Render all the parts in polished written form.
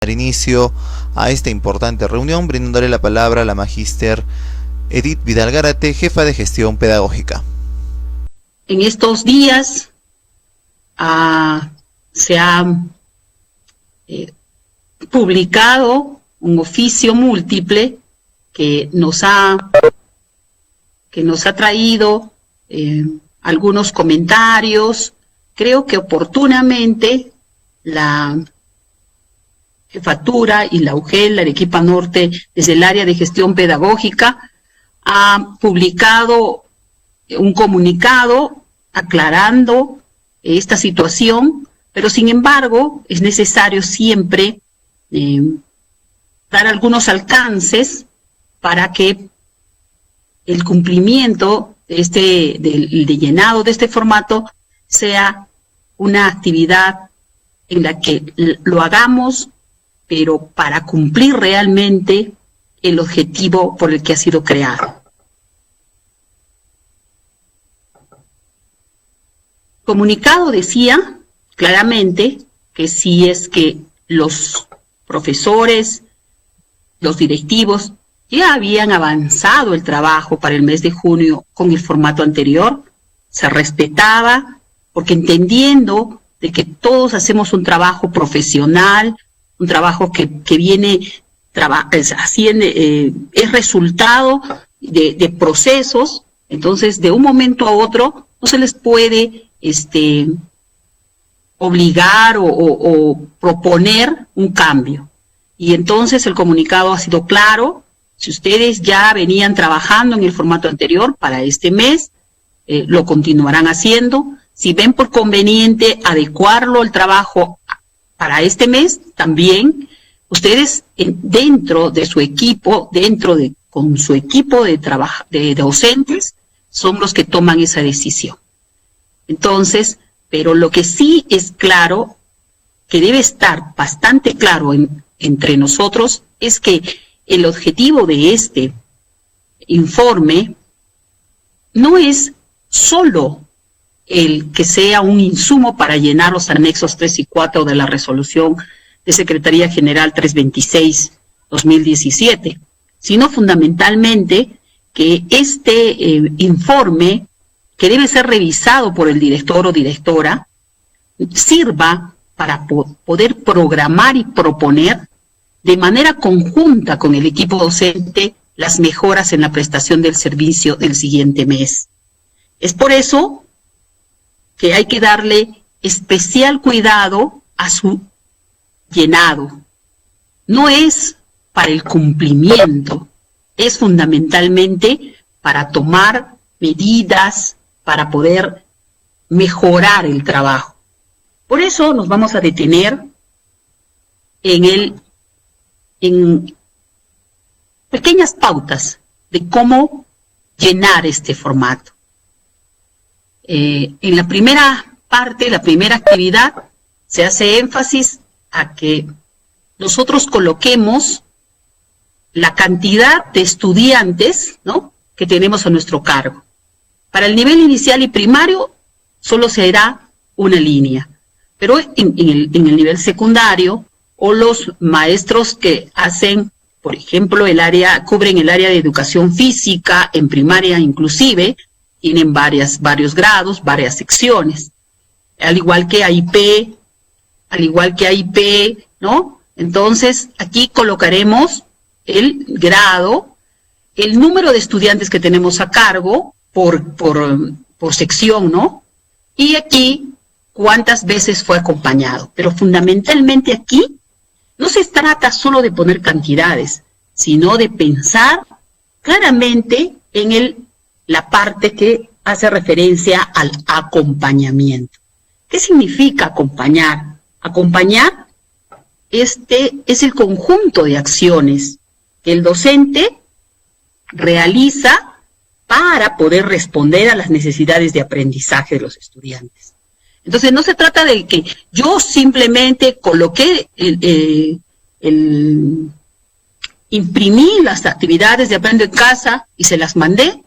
dar inicio a esta importante reunión, brindándole la palabra a la magíster Edith Vidal Gárate, jefa de gestión pedagógica. En estos días se ha publicado un oficio múltiple que nos ha traído algunos comentarios. Creo que oportunamente la jefatura y la UGEL, la Arequipa Norte, desde el área de gestión pedagógica, ha publicado un comunicado aclarando esta situación, pero sin embargo es necesario siempre dar algunos alcances para que el cumplimiento de llenado de este formato sea una actividad en la que lo hagamos, pero para cumplir realmente el objetivo por el que ha sido creado. El comunicado decía claramente que si es que los profesores, los directivos, ya habían avanzado el trabajo para el mes de junio con el formato anterior, se respetaba, porque entendiendo de que todos hacemos un trabajo profesional, un trabajo que viene haciendo, es resultado de procesos. Entonces de un momento a otro no se les puede obligar o proponer un cambio. Y entonces el comunicado ha sido claro. Si ustedes ya venían trabajando en el formato anterior para este mes, lo continuarán haciendo. Si ven por conveniente adecuarlo el trabajo para este mes, también ustedes dentro de su equipo, con su equipo de docentes, son los que toman esa decisión. Entonces, pero lo que sí es claro, que debe estar bastante claro entre nosotros, es que el objetivo de este informe no es solo el que sea un insumo para llenar los anexos 3 y 4 de la resolución de Secretaría General 326-2017, sino fundamentalmente que este informe, que debe ser revisado por el director o directora, sirva para poder programar y proponer de manera conjunta con el equipo docente las mejoras en la prestación del servicio del siguiente mes. Es por eso que hay que darle especial cuidado a su llenado. No es para el cumplimiento, es fundamentalmente para tomar medidas para poder mejorar el trabajo. Por eso nos vamos a detener en pequeñas pautas de cómo llenar este formato. En la primera parte, la primera actividad, se hace énfasis a que nosotros coloquemos la cantidad de estudiantes, ¿no?, que tenemos a nuestro cargo. Para el nivel inicial y primario solo se hará una línea, pero en el nivel secundario, o los maestros que hacen, por ejemplo, cubren el área de educación física, en primaria inclusive, tienen varios grados, varias secciones, al igual que AIP, ¿no? Entonces, aquí colocaremos el grado, el número de estudiantes que tenemos a cargo por sección, ¿no? Y aquí, cuántas veces fue acompañado. Pero fundamentalmente aquí, no se trata solo de poner cantidades, sino de pensar claramente en la parte que hace referencia al acompañamiento. ¿Qué significa acompañar? Acompañar es el conjunto de acciones que el docente realiza para poder responder a las necesidades de aprendizaje de los estudiantes. Entonces no se trata de que yo simplemente coloqué imprimí las actividades de Aprendo en Casa y se las mandé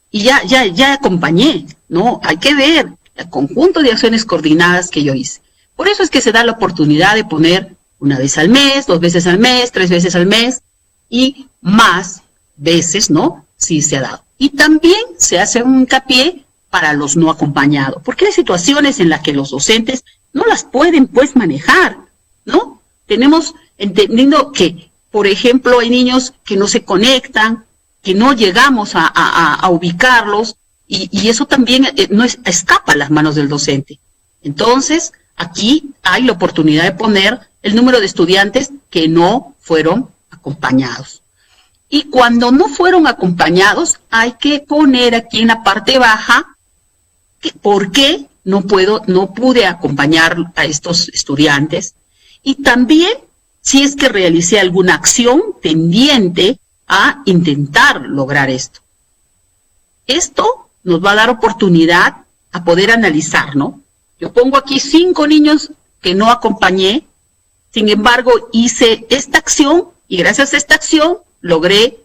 y ya acompañé, ¿no? Hay que ver el conjunto de acciones coordinadas que yo hice. Por eso es que se da la oportunidad de poner una vez al mes, 2 veces al mes, 3 veces al mes y más veces, ¿no? Sí se ha dado. Y también se hace un hincapié para los no acompañados, porque hay situaciones en las que los docentes no las pueden pues manejar, ¿no? Tenemos entendiendo que, por ejemplo, hay niños que no se conectan, que no llegamos a ubicarlos, y eso también no escapa a las manos del docente. Entonces, aquí hay la oportunidad de poner el número de estudiantes que no fueron acompañados. Y cuando no fueron acompañados, hay que poner aquí en la parte baja por qué no pude acompañar a estos estudiantes. Y también si es que realicé alguna acción tendiente a intentar lograr esto. Esto nos va a dar oportunidad a poder analizar, ¿no? Yo pongo aquí 5 niños que no acompañé, sin embargo hice esta acción y gracias a esta acción logré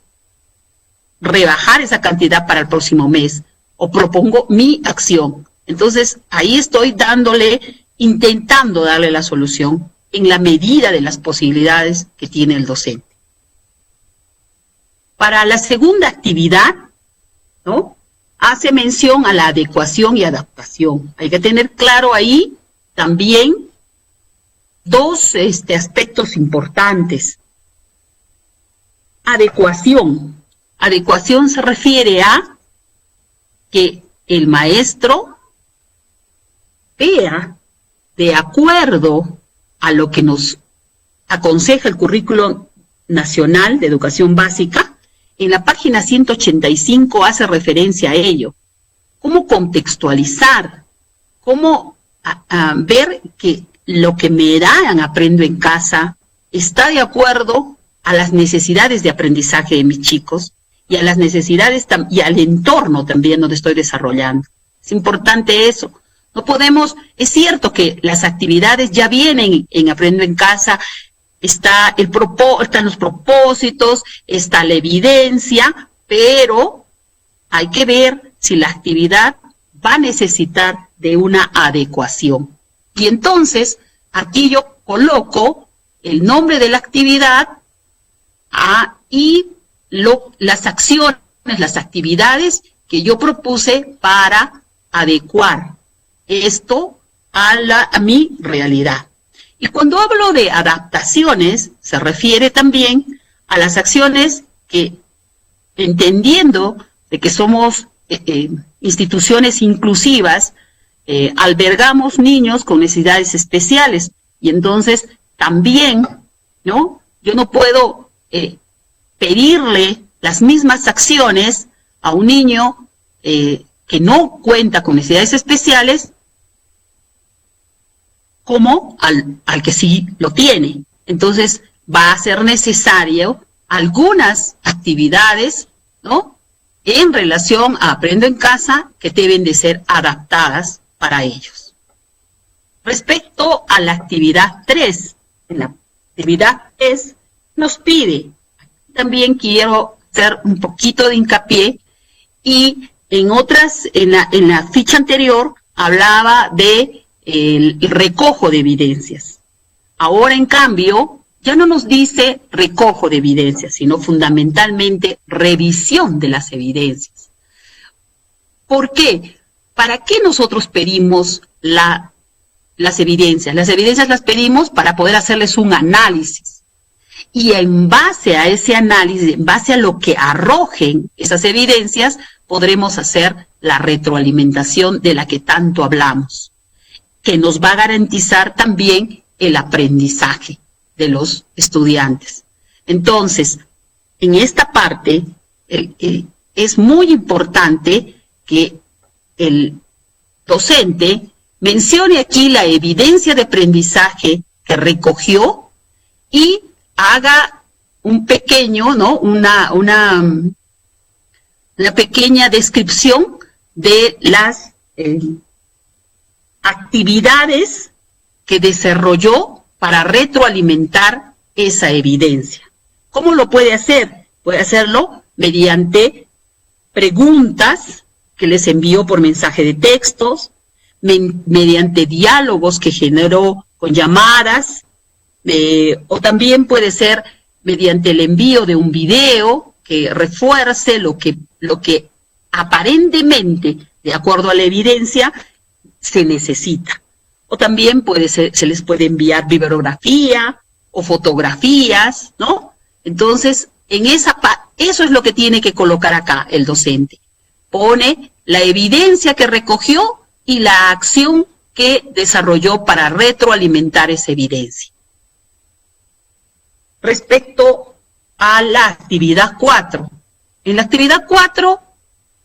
rebajar esa cantidad para el próximo mes o propongo mi acción. Entonces ahí estoy intentando darle la solución en la medida de las posibilidades que tiene el docente. Para la segunda actividad, ¿no? Hace mención a la adecuación y adaptación. Hay que tener claro ahí también 2 aspectos importantes. Adecuación. Adecuación se refiere a que el maestro vea, de acuerdo a lo que nos aconseja el Currículo Nacional de Educación Básica, en la página 185 hace referencia a ello. Cómo contextualizar, cómo ver que lo que me dan Aprendo en Casa está de acuerdo a las necesidades de aprendizaje de mis chicos y a las necesidades y al entorno también donde estoy desarrollando. Es importante eso. No podemos, es cierto que las actividades ya vienen en Aprendo en Casa, están los propósitos, está la evidencia, pero hay que ver si la actividad va a necesitar de una adecuación. Y entonces, aquí yo coloco el nombre de la actividad y las acciones, las actividades que yo propuse para adecuar esto a mi realidad. Y cuando hablo de adaptaciones, se refiere también a las acciones que, entendiendo de que somos instituciones inclusivas, albergamos niños con necesidades especiales. Y entonces también, ¿no? Yo no puedo pedirle las mismas acciones a un niño que no cuenta con necesidades especiales como al que sí lo tiene. Entonces va a ser necesario algunas actividades, ¿no?, en relación a Aprendo en Casa que deben de ser adaptadas para ellos. Respecto a la actividad 3, en la actividad 3 nos pide, también quiero hacer un poquito de hincapié, y en la ficha anterior hablaba de el recojo de evidencias. Ahora, en cambio, ya no nos dice recojo de evidencias, sino fundamentalmente revisión de las evidencias. ¿Por qué? ¿Para qué nosotros pedimos las evidencias? Las evidencias las pedimos para poder hacerles un análisis. Y en base a ese análisis, en base a lo que arrojen esas evidencias, podremos hacer la retroalimentación de la que tanto hablamos, que nos va a garantizar también el aprendizaje de los estudiantes. Entonces, en esta parte es muy importante que el docente mencione aquí la evidencia de aprendizaje que recogió y haga un pequeño, ¿no?, una pequeña descripción de las actividades que desarrolló para retroalimentar esa evidencia. ¿Cómo lo puede hacer? Puede hacerlo mediante preguntas que les envió por mensaje de textos, mediante diálogos que generó con llamadas, O también puede ser mediante el envío de un video que refuerce lo que aparentemente, de acuerdo a la evidencia, se necesita. O también se les puede enviar bibliografía o fotografías, ¿no? Entonces, eso es lo que tiene que colocar acá el docente. Pone la evidencia que recogió y la acción que desarrolló para retroalimentar esa evidencia. Respecto a la actividad 4. En la actividad 4,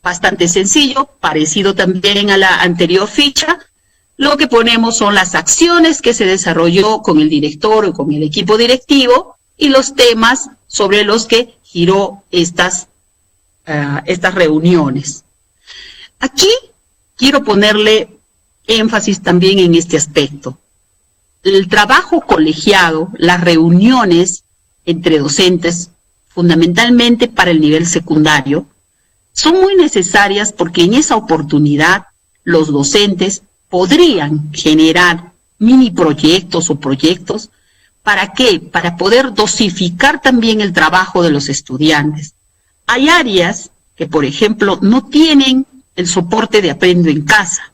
bastante sencillo, parecido también a la anterior ficha, lo que ponemos son las acciones que se desarrolló con el director o con el equipo directivo y los temas sobre los que giró estas reuniones. Aquí quiero ponerle énfasis también en este aspecto. El trabajo colegiado, las reuniones entre docentes, fundamentalmente para el nivel secundario, son muy necesarias porque en esa oportunidad los docentes podrían generar mini proyectos o proyectos. ¿Para qué? Para poder dosificar también el trabajo de los estudiantes. Hay áreas que, por ejemplo, no tienen el soporte de Aprendo en Casa.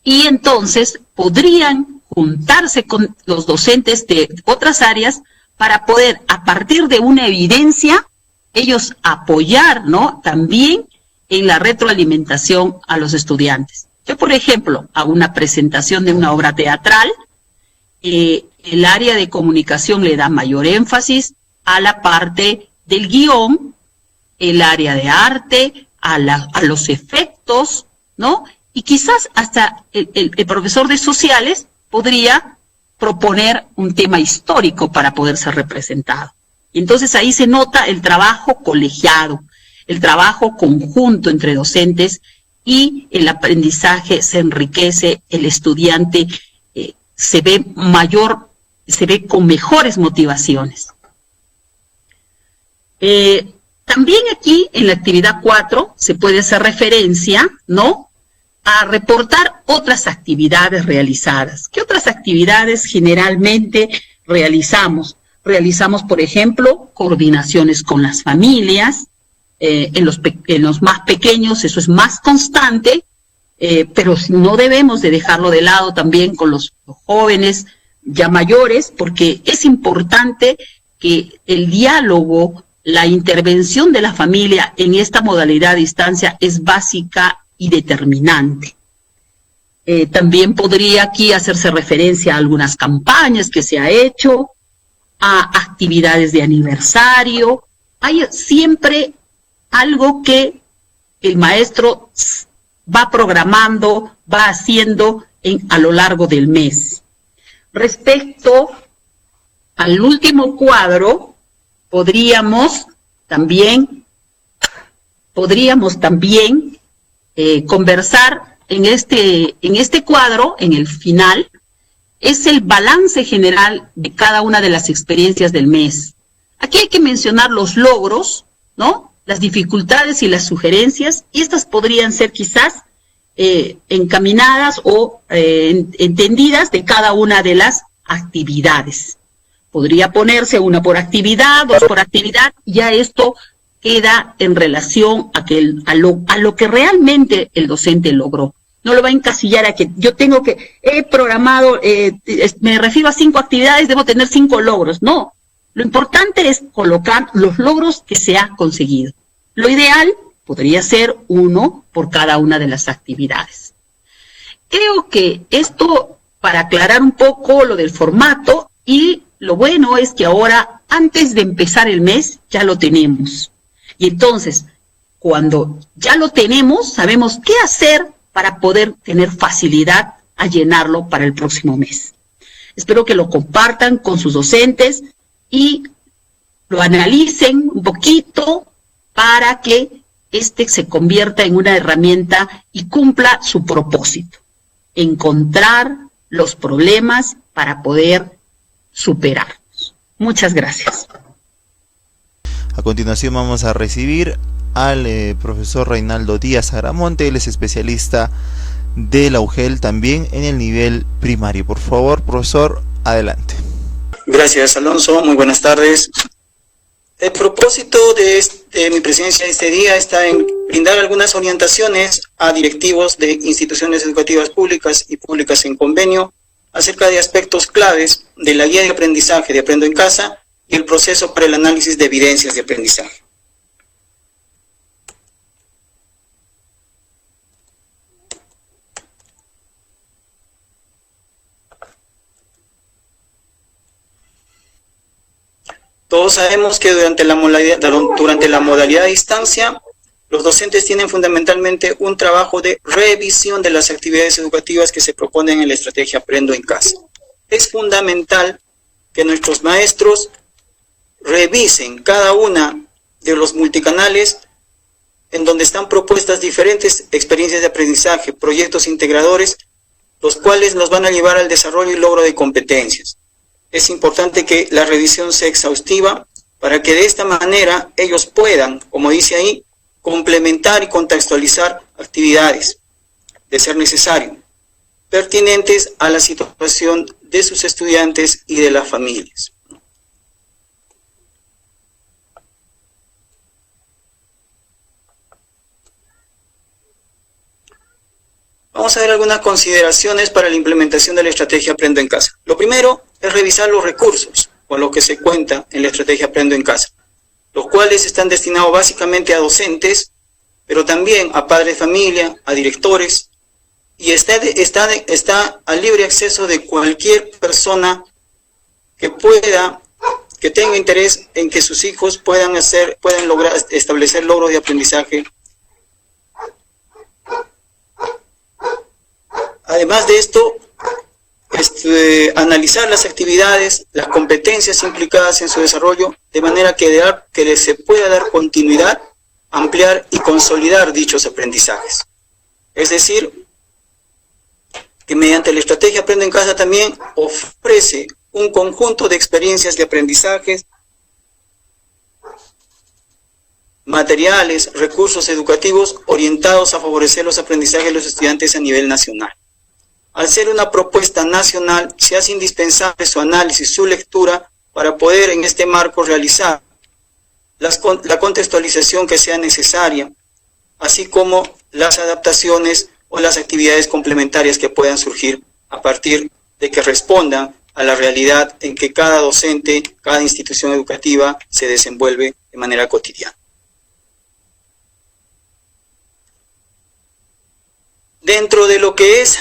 Y entonces podrían juntarse con los docentes de otras áreas para poder, a partir de una evidencia, ellos apoyar, ¿no?, también en la retroalimentación a los estudiantes. Yo, por ejemplo, hago una presentación de una obra teatral, el área de comunicación le da mayor énfasis a la parte del guión, el área de arte, a los efectos, ¿no? Y quizás hasta el profesor de sociales podría proponer un tema histórico para poder ser representado. Y entonces ahí se nota el trabajo colegiado, el trabajo conjunto entre docentes y el aprendizaje se enriquece, el estudiante se ve con mejores motivaciones. También aquí en la actividad 4 se puede hacer referencia, ¿no?, a reportar otras actividades realizadas. ¿Qué otras actividades generalmente realizamos? Realizamos, por ejemplo, coordinaciones con las familias. En los más pequeños eso es más constante, pero no debemos de dejarlo de lado también con los jóvenes ya mayores, porque es importante que el diálogo, la intervención de la familia en esta modalidad a distancia es básica y determinante. También podría aquí hacerse referencia a algunas campañas que se ha hecho, a actividades de aniversario. Hay siempre algo que el maestro va programando, va haciendo a lo largo del mes. Respecto al último cuadro, podríamos también conversar en este cuadro, en el final, es el balance general de cada una de las experiencias del mes. Aquí hay que mencionar los logros, ¿no?, las dificultades y las sugerencias, y estas podrían ser quizás encaminadas o entendidas de cada una de las actividades. Podría ponerse una por actividad, dos por actividad, ya esto queda en relación a lo que realmente el docente logró. No lo va a encasillar a que yo he programado, me refiero a 5 actividades, debo tener 5 logros. No, lo importante es colocar los logros que se ha conseguido. Lo ideal podría ser 1 por cada una de las actividades. Creo que esto, para aclarar un poco lo del formato, y lo bueno es que ahora, antes de empezar el mes, ya lo tenemos. Y entonces, cuando ya lo tenemos, sabemos qué hacer para poder tener facilidad a llenarlo para el próximo mes. Espero que lo compartan con sus docentes y lo analicen un poquito para que se convierta en una herramienta y cumpla su propósito: encontrar los problemas para poder superarlos. Muchas gracias. A continuación vamos a recibir al profesor Reinaldo Díaz Agramonte. Él es especialista de la UGEL también en el nivel primario. Por favor, profesor, adelante. Gracias, Alonso. Muy buenas tardes. El propósito de mi presencia este día está en brindar algunas orientaciones a directivos de instituciones educativas públicas y públicas en convenio acerca de aspectos claves de la guía de aprendizaje de Aprendo en Casa y el proceso para el análisis de evidencias de aprendizaje. Todos sabemos que durante la modalidad de distancia, los docentes tienen fundamentalmente un trabajo de revisión de las actividades educativas que se proponen en la estrategia Aprendo en Casa. Es fundamental que nuestros maestros revisen cada una de los multicanales en donde están propuestas diferentes experiencias de aprendizaje, proyectos integradores, los cuales nos van a llevar al desarrollo y logro de competencias. Es importante que la revisión sea exhaustiva para que de esta manera ellos puedan, como dice ahí, complementar y contextualizar actividades, de ser necesario, pertinentes a la situación de sus estudiantes y de las familias. Vamos a ver algunas consideraciones para la implementación de la estrategia Aprendo en Casa. Lo primero es revisar los recursos con los que se cuenta en la estrategia Aprendo en Casa, los cuales están destinados básicamente a docentes, pero también a padres de familia, a directores, y está al libre acceso de cualquier persona que tenga interés en que sus hijos puedan lograr establecer logros de aprendizaje. Además de esto, analizar las actividades, las competencias implicadas en su desarrollo, de manera que se pueda dar continuidad, ampliar y consolidar dichos aprendizajes. Es decir, que mediante la estrategia Aprendo en Casa también ofrece un conjunto de experiencias de aprendizajes, materiales, recursos educativos orientados a favorecer los aprendizajes de los estudiantes a nivel nacional. Al ser una propuesta nacional, se hace indispensable su análisis, su lectura, para poder en este marco realizar la contextualización que sea necesaria, así como las adaptaciones o las actividades complementarias que puedan surgir a partir de que respondan a la realidad en que cada docente, cada institución educativa se desenvuelve de manera cotidiana. Dentro de lo que es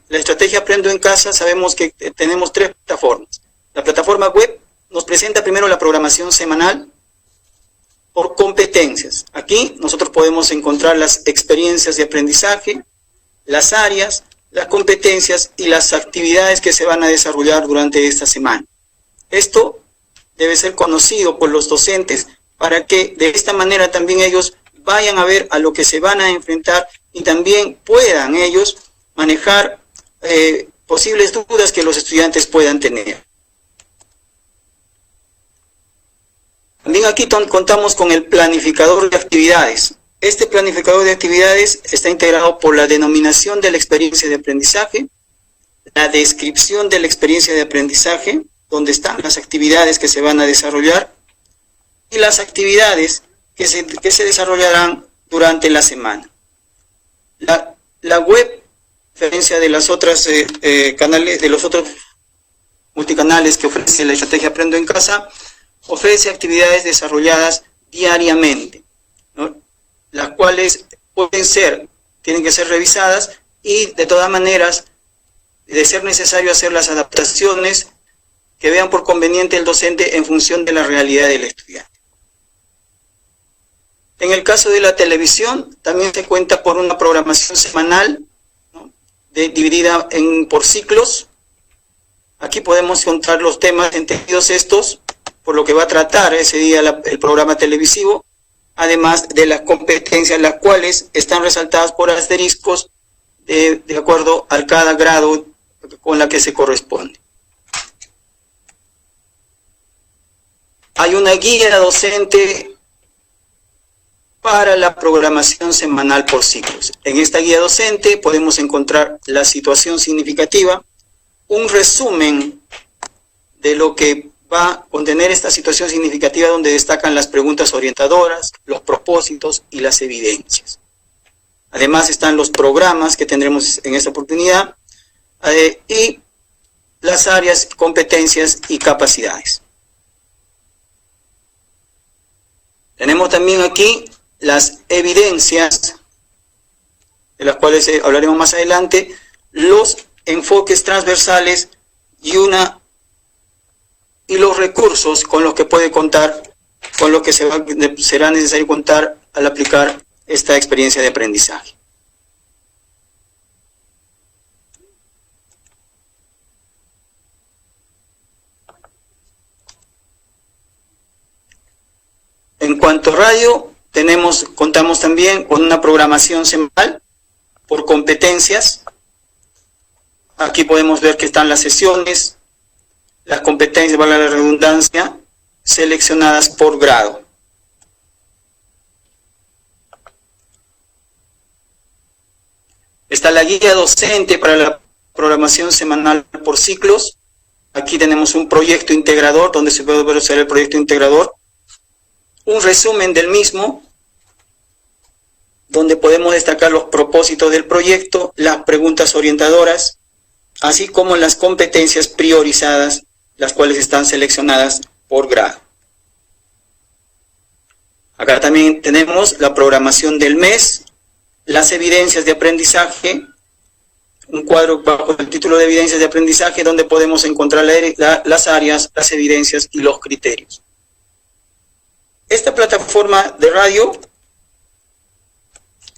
la estrategia Aprendo en Casa, sabemos que tenemos tres plataformas. La plataforma web nos presenta primero la programación semanal por competencias. Aquí nosotros podemos encontrar las experiencias de aprendizaje, las áreas, las competencias y las actividades que se van a desarrollar durante esta semana. Esto debe ser conocido por los docentes para que de esta manera también ellos vayan a ver a lo que se van a enfrentar y también puedan ellos manejar posibles dudas que los estudiantes puedan tener. También aquí contamos con el planificador de actividades. Este planificador de actividades está integrado por la denominación de la experiencia de aprendizaje, la descripción de la experiencia de aprendizaje, donde están las actividades que se van a desarrollar, y las actividades que se desarrollarán durante la semana. La web, a diferencia de las otras canales, de los otros multicanales que ofrece la estrategia Aprendo en Casa, ofrece actividades desarrolladas diariamente, ¿no? Las cuales tienen que ser revisadas y de todas maneras, de ser necesario hacer las adaptaciones que vean por conveniente el docente en función de la realidad del estudiante. En el caso de la televisión, también se cuenta por una programación semanal, ¿no? Dividida por ciclos. Aquí podemos encontrar los temas entendidos estos, por lo que va a tratar ese día el programa televisivo, además de las competencias, las cuales están resaltadas por asteriscos de acuerdo a cada grado con la que se corresponde. Hay una guía docente para la programación semanal por ciclos. En esta guía docente podemos encontrar la situación significativa, un resumen de lo que va a contener esta situación significativa, donde destacan las preguntas orientadoras, los propósitos y las evidencias. Además están los programas que tendremos en esta oportunidad y las áreas, competencias y capacidades. Tenemos también aquí las evidencias, de las cuales hablaremos más adelante, los enfoques transversales y los recursos con los que puede contar, con los que será necesario contar al aplicar esta experiencia de aprendizaje. En cuanto a radio, contamos también con una programación semanal por competencias. Aquí podemos ver que están las sesiones, las competencias, valga la redundancia, seleccionadas por grado. Está la guía docente para la programación semanal por ciclos. Aquí tenemos un proyecto integrador, donde se puede ver el proyecto integrador. Un resumen del mismo, donde podemos destacar los propósitos del proyecto, las preguntas orientadoras, así como las competencias priorizadas, las cuales están seleccionadas por grado. Acá también tenemos la programación del mes, las evidencias de aprendizaje, un cuadro bajo el título de evidencias de aprendizaje, donde podemos encontrar las áreas, las evidencias y los criterios. Esta plataforma de radio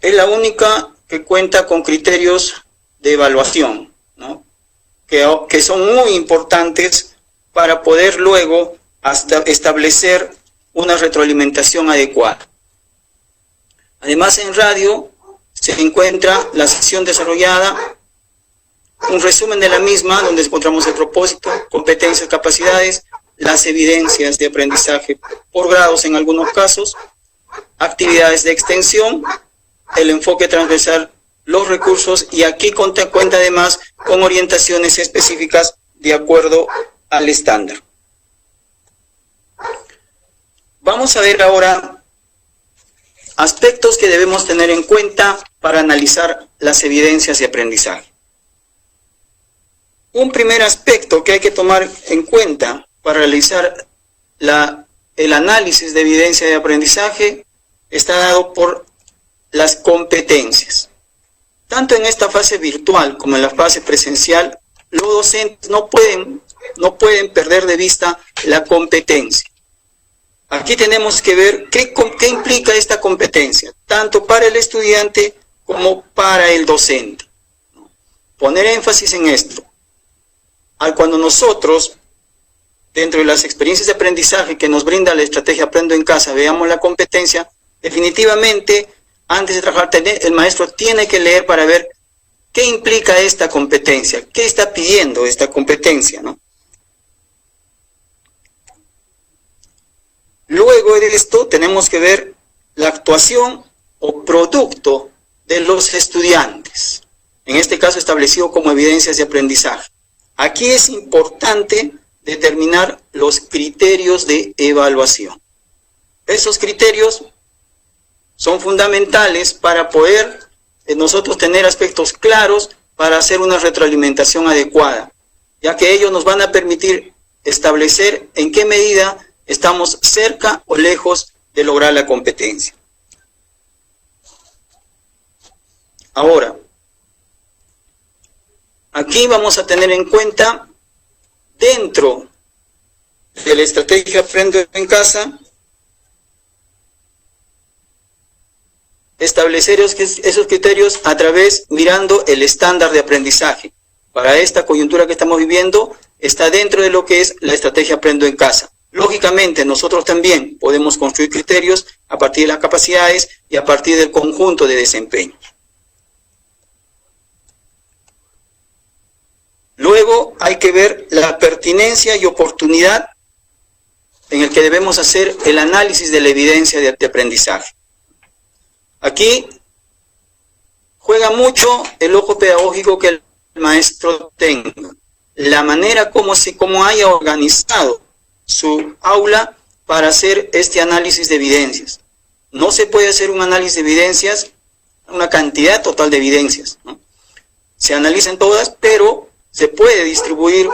es la única que cuenta con criterios de evaluación, ¿no? que son muy importantes para poder luego hasta establecer una retroalimentación adecuada. Además, en radio se encuentra la sesión desarrollada, un resumen de la misma, donde encontramos el propósito, competencias, capacidades, las evidencias de aprendizaje por grados en algunos casos, actividades de extensión, el enfoque transversal, los recursos, y aquí cuenta además con orientaciones específicas de acuerdo al estándar. Vamos a ver ahora aspectos que debemos tener en cuenta para analizar las evidencias de aprendizaje. Un primer aspecto que hay que tomar en cuenta para realizar el análisis de evidencia de aprendizaje está dado por las competencias. Tanto en esta fase virtual como en la fase presencial, los docentes no pueden perder de vista la competencia. Aquí tenemos que ver qué implica esta competencia, tanto para el estudiante como para el docente. Poner énfasis en esto. Cuando nosotros, dentro de las experiencias de aprendizaje que nos brinda la estrategia Aprendo en Casa, veamos la competencia, definitivamente, antes de trabajar, el maestro tiene que leer para ver qué implica esta competencia, qué está pidiendo esta competencia, ¿no? Luego de esto tenemos que ver la actuación o producto de los estudiantes, en este caso establecido como evidencias de aprendizaje. Aquí es importante determinar los criterios de evaluación. Esos criterios son fundamentales para poder nosotros tener aspectos claros para hacer una retroalimentación adecuada, ya que ellos nos van a permitir establecer en qué medida estamos cerca o lejos de lograr la competencia. Ahora, aquí vamos a tener en cuenta, dentro de la estrategia Aprendo en Casa, establecer esos criterios mirando el estándar de aprendizaje. Para esta coyuntura que estamos viviendo, está dentro de lo que es la estrategia Aprendo en Casa. Lógicamente, nosotros también podemos construir criterios a partir de las capacidades y a partir del conjunto de desempeño. Luego hay que ver la pertinencia y oportunidad en el que debemos hacer el análisis de la evidencia de aprendizaje. Aquí juega mucho el ojo pedagógico que el maestro tenga. la manera como haya organizado su aula para hacer este análisis de evidencias. No se puede hacer un análisis de evidencias, una cantidad total de evidencias, ¿no? Se analizan todas, pero se puede distribuir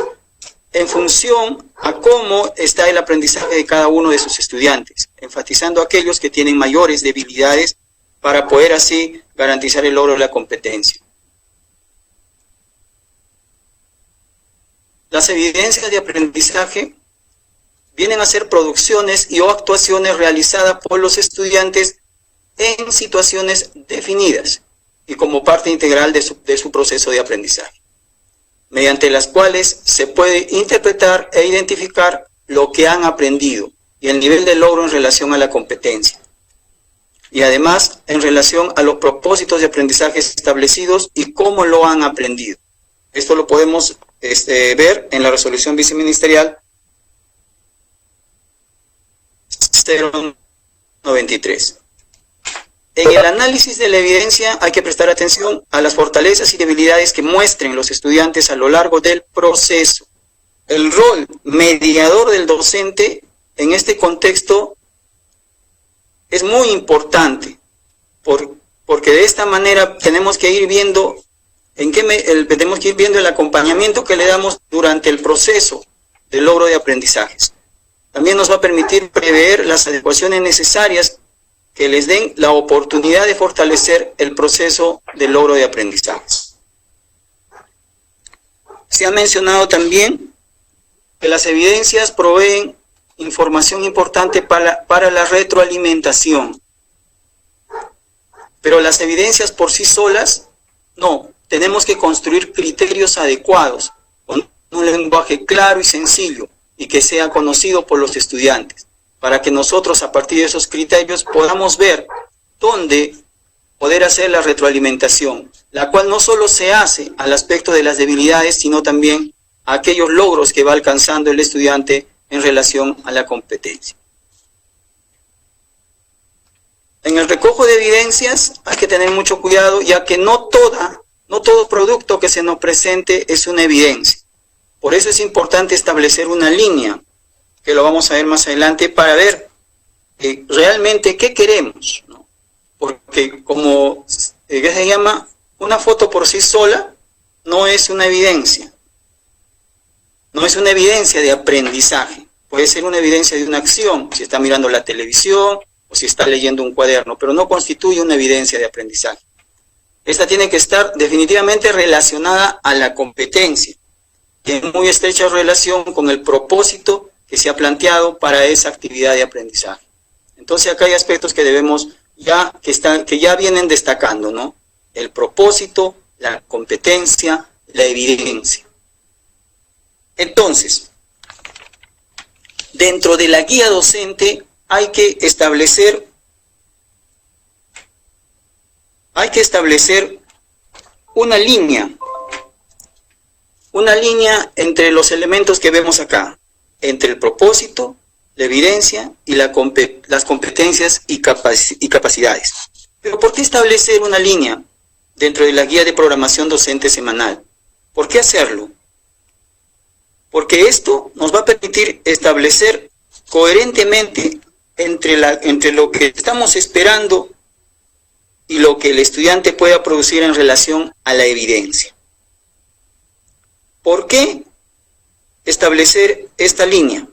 en función a cómo está el aprendizaje de cada uno de sus estudiantes, enfatizando aquellos que tienen mayores debilidades para poder así garantizar el logro de la competencia. Las evidencias de aprendizaje vienen a ser producciones y o actuaciones realizadas por los estudiantes en situaciones definidas y como parte integral de su proceso de aprendizaje, mediante las cuales se puede interpretar e identificar lo que han aprendido y el nivel de logro en relación a la competencia, y además en relación a los propósitos de aprendizaje establecidos y cómo lo han aprendido. Esto lo podemos ver en la resolución viceministerial 093. En el análisis de la evidencia hay que prestar atención a las fortalezas y debilidades que muestren los estudiantes a lo largo del proceso. El rol mediador del docente en este contexto es muy importante, porque de esta manera tenemos que ir viendo el acompañamiento que le damos durante el proceso de logro de aprendizajes. También nos va a permitir prever las adecuaciones necesarias que les den la oportunidad de fortalecer el proceso de logro de aprendizajes. Se ha mencionado también que las evidencias proveen información importante para la retroalimentación. Pero las evidencias por sí solas, no. Tenemos que construir criterios adecuados, con un lenguaje claro y sencillo, y que sea conocido por los estudiantes, para que nosotros a partir de esos criterios podamos ver dónde poder hacer la retroalimentación, la cual no solo se hace al aspecto de las debilidades, sino también a aquellos logros que va alcanzando el estudiante en relación a la competencia. En el recojo de evidencias hay que tener mucho cuidado, ya que no todo producto que se nos presente es una evidencia. Por eso es importante establecer una línea, que lo vamos a ver más adelante, para ver realmente qué queremos, ¿no? Porque como se llama, una foto por sí sola no es una evidencia. No es una evidencia de aprendizaje. Puede ser una evidencia de una acción, si está mirando la televisión o si está leyendo un cuaderno, pero no constituye una evidencia de aprendizaje. Esta tiene que estar definitivamente relacionada a la competencia, en muy estrecha relación con el propósito que se ha planteado para esa actividad de aprendizaje. Entonces acá hay aspectos que debemos que ya vienen destacando, ¿no? El propósito, la competencia, la evidencia. Entonces, dentro de la guía docente hay que establecer una línea entre los elementos que vemos acá, entre el propósito, la evidencia y las competencias y capacidades. Pero ¿por qué establecer una línea dentro de la guía de programación docente semanal? ¿Por qué hacerlo? Porque esto nos va a permitir establecer coherentemente entre lo que estamos esperando y lo que el estudiante pueda producir en relación a la evidencia. ¿Por qué establecer esta línea?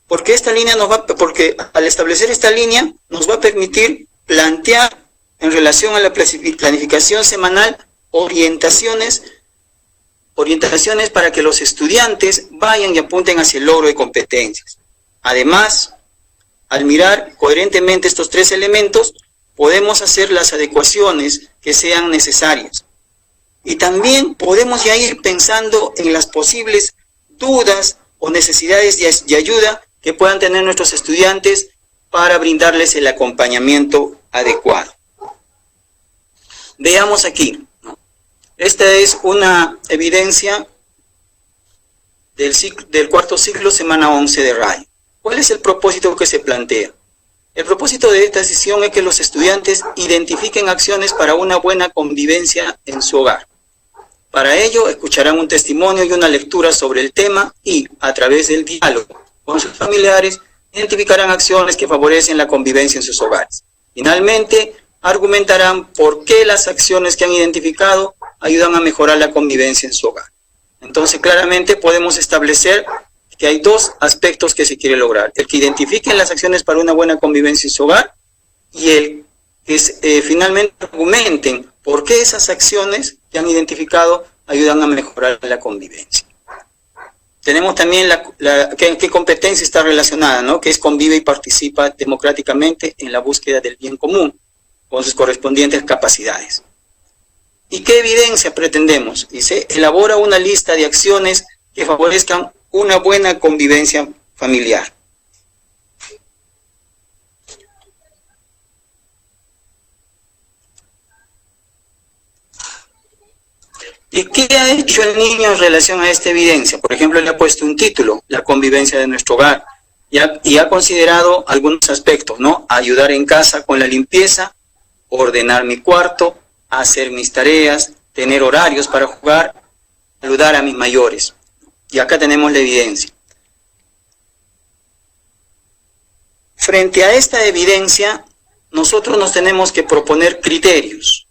Porque al establecer esta línea nos va a permitir plantear en relación a la planificación semanal orientaciones para que los estudiantes vayan y apunten hacia el logro de competencias. Además, al mirar coherentemente estos tres elementos, podemos hacer las adecuaciones que sean necesarias. Y también podemos ya ir pensando en las posibles dudas o necesidades de ayuda que puedan tener nuestros estudiantes para brindarles el acompañamiento adecuado. Veamos aquí, ¿no? Esta es una evidencia del cuarto ciclo, semana 11 de RAI. ¿Cuál es el propósito que se plantea? El propósito de esta sesión es que los estudiantes identifiquen acciones para una buena convivencia en su hogar, Para ello, escucharán un testimonio y una lectura sobre el tema y, a través del diálogo con sus familiares, identificarán acciones que favorecen la convivencia en sus hogares. Finalmente, argumentarán por qué las acciones que han identificado ayudan a mejorar la convivencia en su hogar. Entonces, claramente podemos establecer que hay dos aspectos que se quiere lograr: el que identifiquen las acciones para una buena convivencia en su hogar y el que finalmente argumenten por qué esas acciones que han identificado ayudan a mejorar la convivencia. Tenemos también qué competencia está relacionada, ¿no? Que es convive y participa democráticamente en la búsqueda del bien común, con sus correspondientes capacidades. ¿Y qué evidencia pretendemos? Dice, elabora una lista de acciones que favorezcan una buena convivencia familiar. ¿Y qué ha hecho el niño en relación a esta evidencia? Por ejemplo, le ha puesto un título, la convivencia de nuestro hogar, y ha considerado algunos aspectos, ¿no? Ayudar en casa con la limpieza, ordenar mi cuarto, hacer mis tareas, tener horarios para jugar, ayudar a mis mayores. Y acá tenemos la evidencia. Frente a esta evidencia, nosotros nos tenemos que proponer criterios.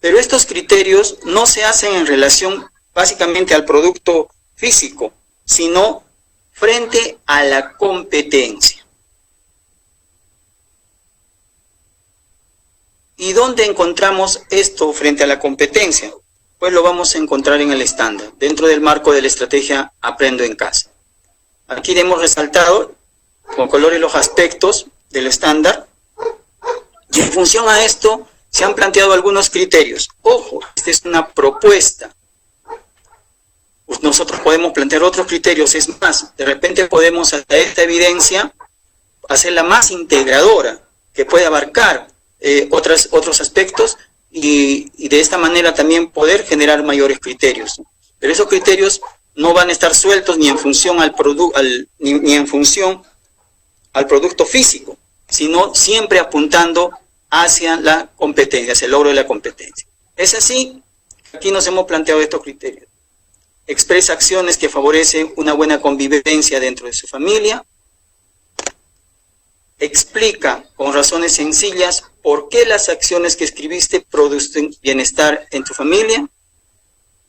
Pero estos criterios no se hacen en relación básicamente al producto físico, sino frente a la competencia. ¿Y dónde encontramos esto frente a la competencia? Pues lo vamos a encontrar en el estándar, dentro del marco de la estrategia Aprendo en Casa. Aquí hemos resaltado con colores los aspectos del estándar, y en función a esto se han planteado algunos criterios. Ojo, esta es una propuesta. Pues nosotros podemos plantear otros criterios, es más, de repente podemos a esta evidencia hacerla más integradora, que puede abarcar otros aspectos y de esta manera también poder generar mayores criterios. Pero esos criterios no van a estar sueltos ni en función ni en función al producto físico, sino siempre apuntando hacia la competencia, hacia el logro de la competencia. Es así, aquí nos hemos planteado estos criterios. Expresa acciones que favorecen una buena convivencia dentro de su familia. Explica con razones sencillas por qué las acciones que escribiste producen bienestar en tu familia.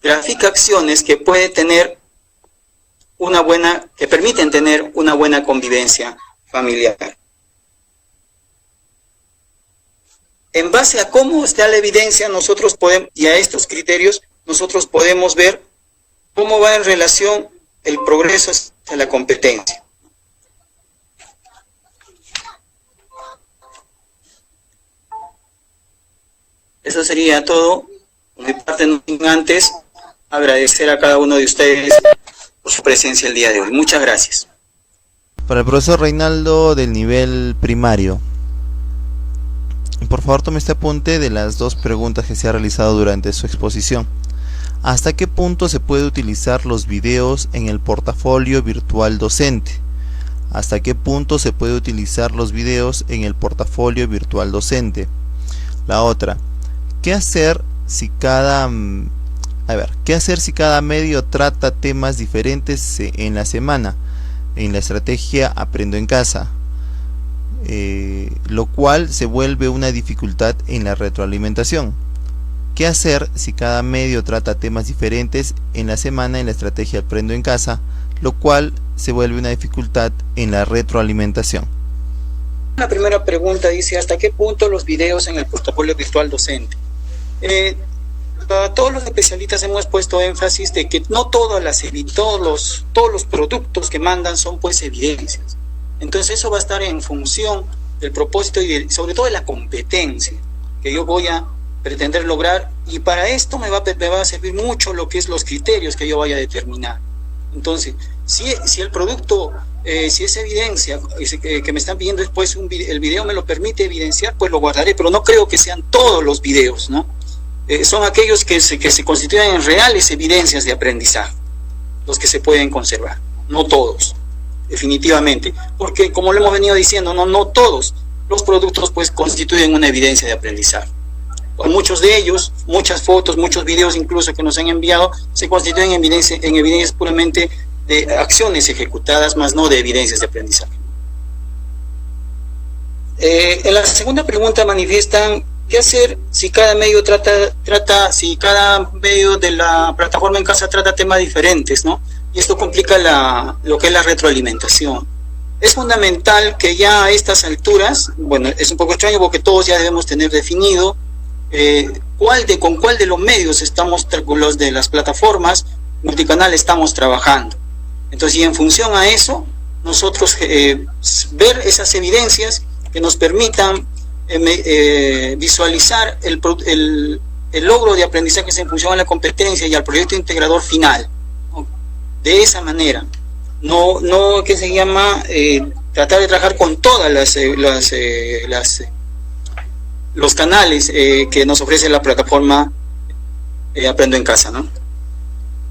Grafica acciones que permiten tener una buena convivencia familiar. En base a cómo está la evidencia, nosotros podemos, y a estos criterios, nosotros podemos ver cómo va en relación el progreso hacia la competencia. Eso sería todo. Por mi parte, no sin antes agradecer a cada uno de ustedes por su presencia el día de hoy. Muchas gracias. Para el profesor Reinaldo del nivel primario, por favor tome este apunte de las dos preguntas que se ha realizado durante su exposición. ¿Hasta qué punto se puede utilizar los videos en el portafolio virtual docente? ¿Hasta qué punto se puede utilizar los videos en el portafolio virtual docente? La otra, ¿qué hacer si cada medio trata temas diferentes en la semana en la estrategia Aprendo en Casa? Lo cual se vuelve una dificultad en la retroalimentación. ¿Qué hacer si cada medio trata temas diferentes en la semana en la estrategia Aprendo en Casa, lo cual se vuelve una dificultad en la retroalimentación? La primera pregunta dice, ¿hasta qué punto los videos en el portafolio virtual docente? Todos los especialistas hemos puesto énfasis de que no todos los productos que mandan son pues evidencias. Entonces eso va a estar en función del propósito y sobre todo de la competencia que yo voy a pretender lograr, y para esto me va a servir mucho lo que es los criterios que yo vaya a determinar. Entonces, si el producto, si esa evidencia que me están pidiendo después, el video me lo permite evidenciar, pues lo guardaré, pero no creo que sean todos los videos, ¿no? Son aquellos que se constituyen en reales evidencias de aprendizaje, los que se pueden conservar, no todos. Definitivamente, porque como lo hemos venido diciendo, no todos, los productos pues constituyen una evidencia de aprendizaje. Muchos de ellos, muchas fotos, muchos videos incluso que nos han enviado, se constituyen en evidencias puramente de acciones ejecutadas, más no de evidencias de aprendizaje. En la segunda pregunta manifiestan qué hacer si cada medio si cada medio de la plataforma en casa trata temas diferentes, ¿no? Y esto complica lo que es la retroalimentación. Es fundamental que ya a estas alturas, bueno, es un poco extraño porque todos ya debemos tener definido con cuál de los medios con los de las plataformas multicanal estamos trabajando. Entonces, y en función a eso, nosotros ver esas evidencias que nos permitan visualizar el logro de aprendizaje en función a la competencia y al proyecto integrador final, ¿no? De esa manera, no que se llama tratar de trabajar con todas los canales que nos ofrece la plataforma Aprendo en Casa, ¿no?